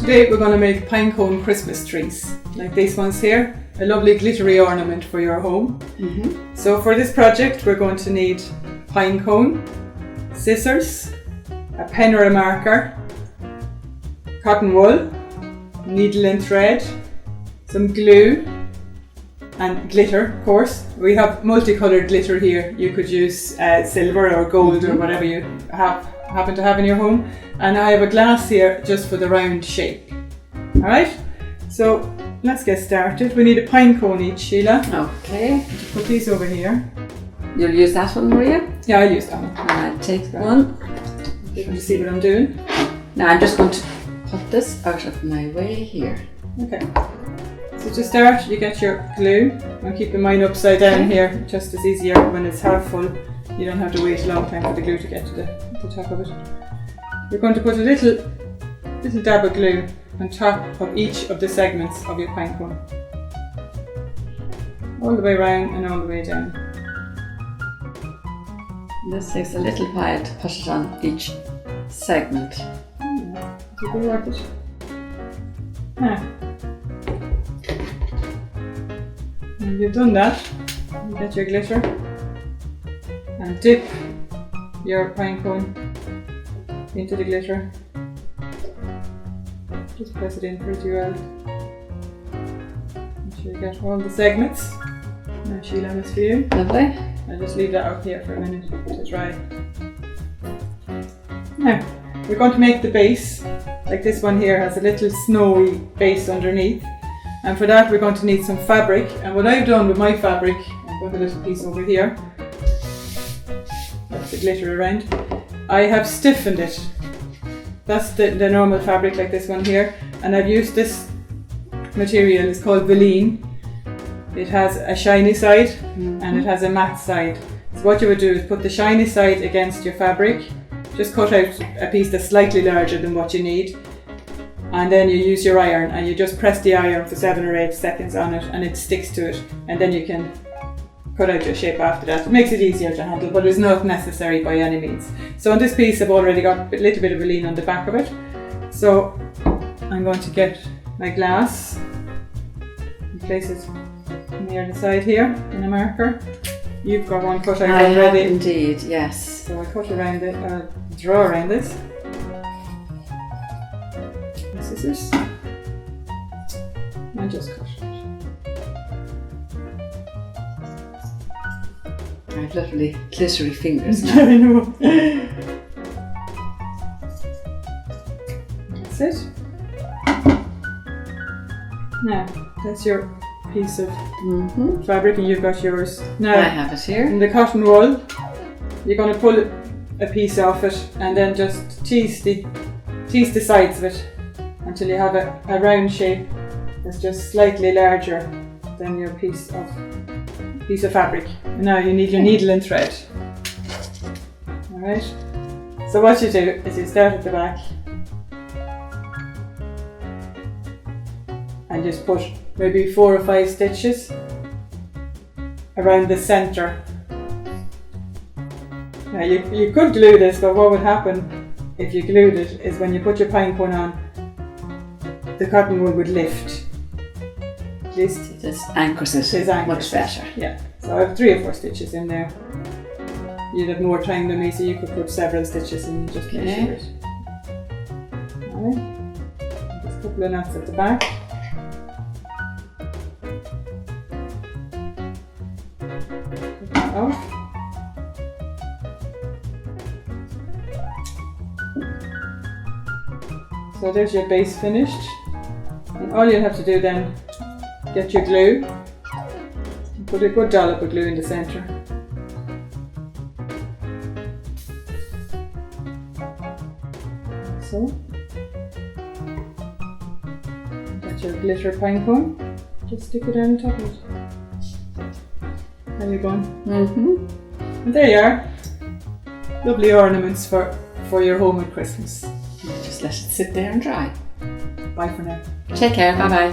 today we're going to make pinecone Christmas trees, like these ones here. A lovely glittery ornament for your home. So for this project we're going to need pinecone, scissors, a pen or a marker, cotton wool, needle and thread, some glue and glitter, of course. We have multicoloured glitter here. You could use silver or gold or whatever you happen to have in your home. And I have a glass here just for the round shape. Alright, so let's get started. We need a pinecone each, Sheila. Okay. Put these over here. You'll use that one, Maria? Yeah, I'll use that one. And I'll take one. You can see what I'm doing. Now I'm just going to put this out of my way here. Okay. So to start, you get your glue. I'm keeping mine upside down here, just as easier when it's half full. You don't have to wait a long time for the glue to get to the top of it. You're going to put a little dab of glue on top of each of the segments of your pinecone. All the way around and all the way down. This takes a little while to put it on each segment. You can work it. Now, when you've done that, you get your glitter and dip your pinecone into the glitter. Just press it in pretty well. Make sure you get all the segments. Now Sheila, this for you. Lovely. I'll just leave that out here for a minute to dry. Now, we're going to make the base. Like this one here has a little snowy base underneath. And for that we're going to need some fabric. And what I've done with my fabric, I've got a little piece over here. That's the glitter around. I have stiffened it. That's the normal fabric, like this one here. And I've used this material, it's called Veline. It has a shiny side and it has a matte side. So what you would do is put the shiny side against your fabric. Just cut out a piece that's slightly larger than what you need. And then you use your iron and you just press the iron for 7 or 8 seconds on it and it sticks to it. And then you can cut out your shape after that. It makes it easier to handle, but it's not necessary by any means. So on this piece I've already got a little bit of Veline on the back of it. So I'm going to get my glass and place it near the side here in a marker. You've got one cut out already. I have indeed, yes. So I cut around it, draw around this. Scissors. And just cut it. I have lovely glittery fingers now. I know. That's it. Now, that's your piece of fabric and you've got yours. Now, I have it here. in the cotton wool, you're going to pull a piece off it and then just tease the sides of it until you have a round shape that's just slightly larger than your piece of fabric. And now you need your needle and thread. Alright, so what you do is you start at the back and just put maybe 4 or 5 stitches around the centre. Now you could glue this, but what would happen if you glued it is when you put your pinecone on, the cotton wool would lift. At least this anchors it much better. Yeah, so I have 3 or 4 stitches in there. You'd have more time than me, so you could put several stitches in just to make sure it. Alright, just a couple of knots at the back. Take that off. So there's your base finished. And all you'll have to do then, get your glue, and put a good dollop of glue in the centre. So, get your glitter pinecone, just stick it on top of it. There you go. And there you are. Lovely ornaments for your home at Christmas. Just let it sit there and dry. Bye for now. Take care, bye bye.